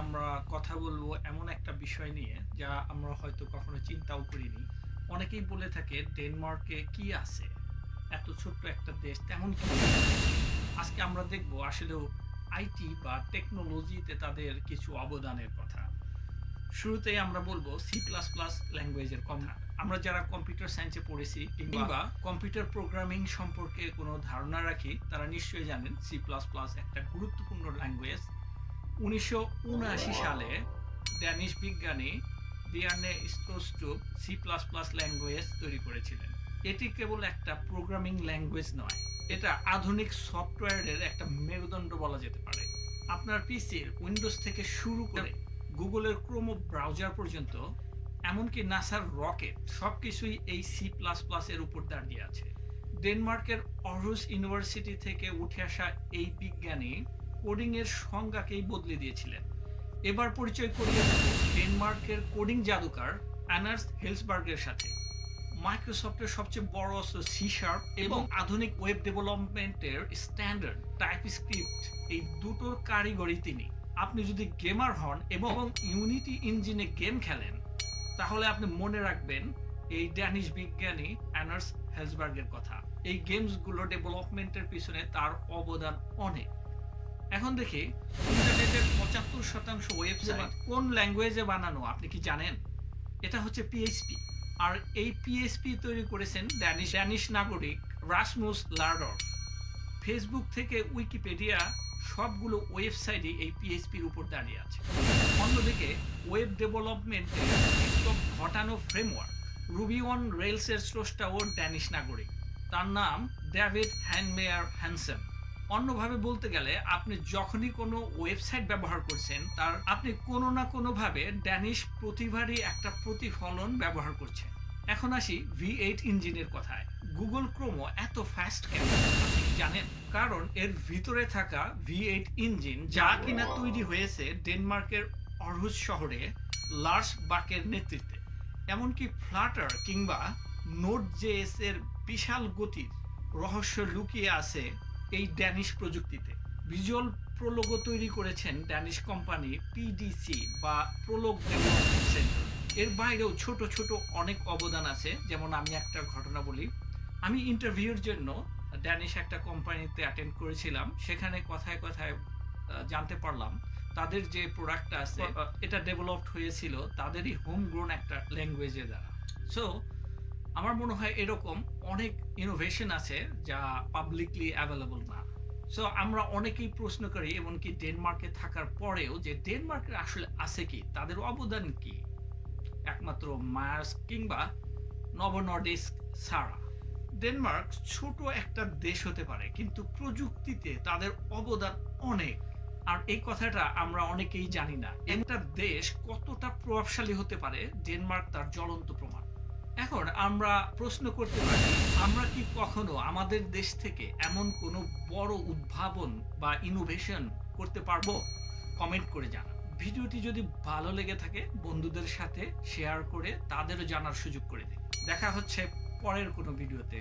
আমরা কথা বলবো এমন একটা বিষয় নিয়ে যা আমরা হয়তো কখনো চিন্তাও করিনি। অনেকেই বলে থাকে ডেনমার্কে কি আছে? এত ছোট্ট একটা দেশ তেমন কি আছে? আজকে আমরা দেখব আসলেও আইটি বা টেকনোলজিতে তাদের কিছু অবদানের কথা। শুরুতেই আমরা বলবো সি প্লাস প্লাস ল্যাঙ্গুয়েজের কথা। আমরা যারা কম্পিউটার সায়েন্সে পড়েছি কিংবা কম্পিউটার প্রোগ্রামিং সম্পর্কে কোনো ধারণা রাখি তারা নিশ্চয়ই জানেন সি প্লাস প্লাস একটা গুরুত্বপূর্ণ ল্যাঙ্গুয়েজ। ১৯৭৯ সালে ড্যানিশ বিজ্ঞানী বিয়ার্নে স্টোস্ট্রুপ সি প্লাস প্লাস ল্যাঙ্গুয়েজ তৈরি করেছিলেন। এটি কেবল একটা প্রোগ্রামিং ল্যাঙ্গুয়েজ নয়, এটা আধুনিক সফটওয়্যারের একটা মেরুদণ্ড বলা যেতে পারে। আপনার পিসির উইন্ডোজ থেকে শুরু করে গুগলের ক্রোম ব্রাউজার পর্যন্ত, এমনকি নাসার রকেট, সবকিছুই এই সি প্লাস প্লাস এর উপর দাঁড়িয়ে আছে। ডেনমার্কের অরহুস ইউনিভার্সিটি থেকে উঠে আসা এই বিজ্ঞানী কোডিং এর সংজ্ঞাকেই বদলে দিয়েছিলেন। এবার পরিচয় করিয়ে দেব ডেনমার্কের কোডিং জাদুকার অ্যানার্স হেলসবার্গের সাথে। মাইক্রোসফটের সবচেয়ে বড় অস্ত্র সি শার্প এবং আধুনিক ওয়েব ডেভেলপমেন্টের স্ট্যান্ডার্ড টাইপস্ক্রিপ্ট, এই দুটোর কারিগরই তিনি। আপনি যদি গেমার হন এবং ইউনিটি ইঞ্জিনে গেম খেলেন, তাহলে আপনি মনে রাখবেন এই ড্যানিশ বিজ্ঞানী অ্যানার্স হেলসবার্গের কথা। এই গেমসগুলো ডেভেলপমেন্টের পিছনে তার অবদান অনেক। এখন দেখি ইন্টারনেটের ৭৫% ওয়েবসাইট কোন ল্যাঙ্গুয়েজে বানানো আপনি কি জানেন? এটা হচ্ছে পিএইচপি। আর এই পিএইচপি তৈরি করেছেন ড্যানিশ নাগরিক রাসমুস লারডর্ফ। ফেসবুক থেকে উইকিপিডিয়া, সবগুলো ওয়েবসাইটই এই পিএইচপির উপর দাঁড়িয়ে আছে। অন্যদিকে ওয়েব ডেভেলপমেন্টের বিপ্লব ঘটানো ফ্রেমওয়ার্ক রুবি অন রেলসের স্রষ্টাও ড্যানিশ নাগরিক। তার নাম ডেভিড হ্যানমেয়ার হ্যানসেন। অন্যভাবে বলতে গেলে আপনি যখনই কোনো ওয়েবসাইট ব্যবহার করছেন, তার আপনি কোনো না কোনোভাবে ড্যানিশ প্রতিভারই একটা প্রতিফলন ব্যবহার করছেন। এখন আসি V8 ইঞ্জিনের কথায়। গুগল ক্রোমও এত ফাস্ট কেন আপনি কি জানেন? কারণ এর ভিতরে থাকা V8 ইঞ্জিন যা কিনা তৈরি হয়েছে ডেনমার্কের অরহুস শহরে লার্স বাকের নেতৃত্বে। এমনকি ফ্লাটার কিংবা নোট জেএস এর বিশাল গতির রহস্য লুকিয়ে আছে এই ড্যানিশ প্রযুক্তিতে। ভিজুয়াল প্রোলোগো তৈরি করেছেন ড্যানিশ কোম্পানি পিডিসি বা প্রোলোগ ডেভেলপমেন্ট সেন্টার। এর বাইরেও ছোট ছোট অনেক অবদান আছে। যেমন আমি একটা ঘটনা বলি। আমি ইন্টারভিউর জন্য ড্যানিশ একটা কোম্পানিতে অ্যাটেন্ড করেছিলাম। সেখানে কথায় কথায় জানতে পারলাম তাদের যে প্রোডাক্টটা আছে এটা ডেভেলপড হয়েছিল তাদেরই হোম গ্রোন একটা ল্যাঙ্গুয়েজের দ্বারা। সো আমার মনে হয় এরকম অনেক ইনোভেশন আছে যা পাবলিকলি অ্যাভেলেবল না। সো আমরা অনেকেই প্রশ্ন করি, এমনকি ডেনমার্কে থাকার পরেও, যে ডেনমার্কের আসলে আছে কি, তাদের অবদান কি একমাত্র মায়ার্স কিংবা নভো নর্ডিস্ক ছাড়া। ডেনমার্ক ছোট একটা দেশ হতে পারে, কিন্তু প্রযুক্তিতে তাদের অবদান অনেক। আর এই কথাটা আমরা অনেকেই জানি না। একটা দেশ কতটা প্রভাবশালী হতে পারে ডেনমার্ক তার জ্বলন্ত প্রমাণ। এখন আমরা প্রশ্ন করতে পারি, আমরা কি কখনো আমাদের দেশ থেকে এমন কোনো বড় উদ্ভাবন বা ইনোভেশন করতে পারবো? কমেন্ট করে জানান। ভিডিওটি যদি ভালো লেগে থাকে বন্ধুদের সাথে শেয়ার করে তাদেরও জানার সুযোগ করে দিন। দেখা হচ্ছে পরের কোনো ভিডিওতে।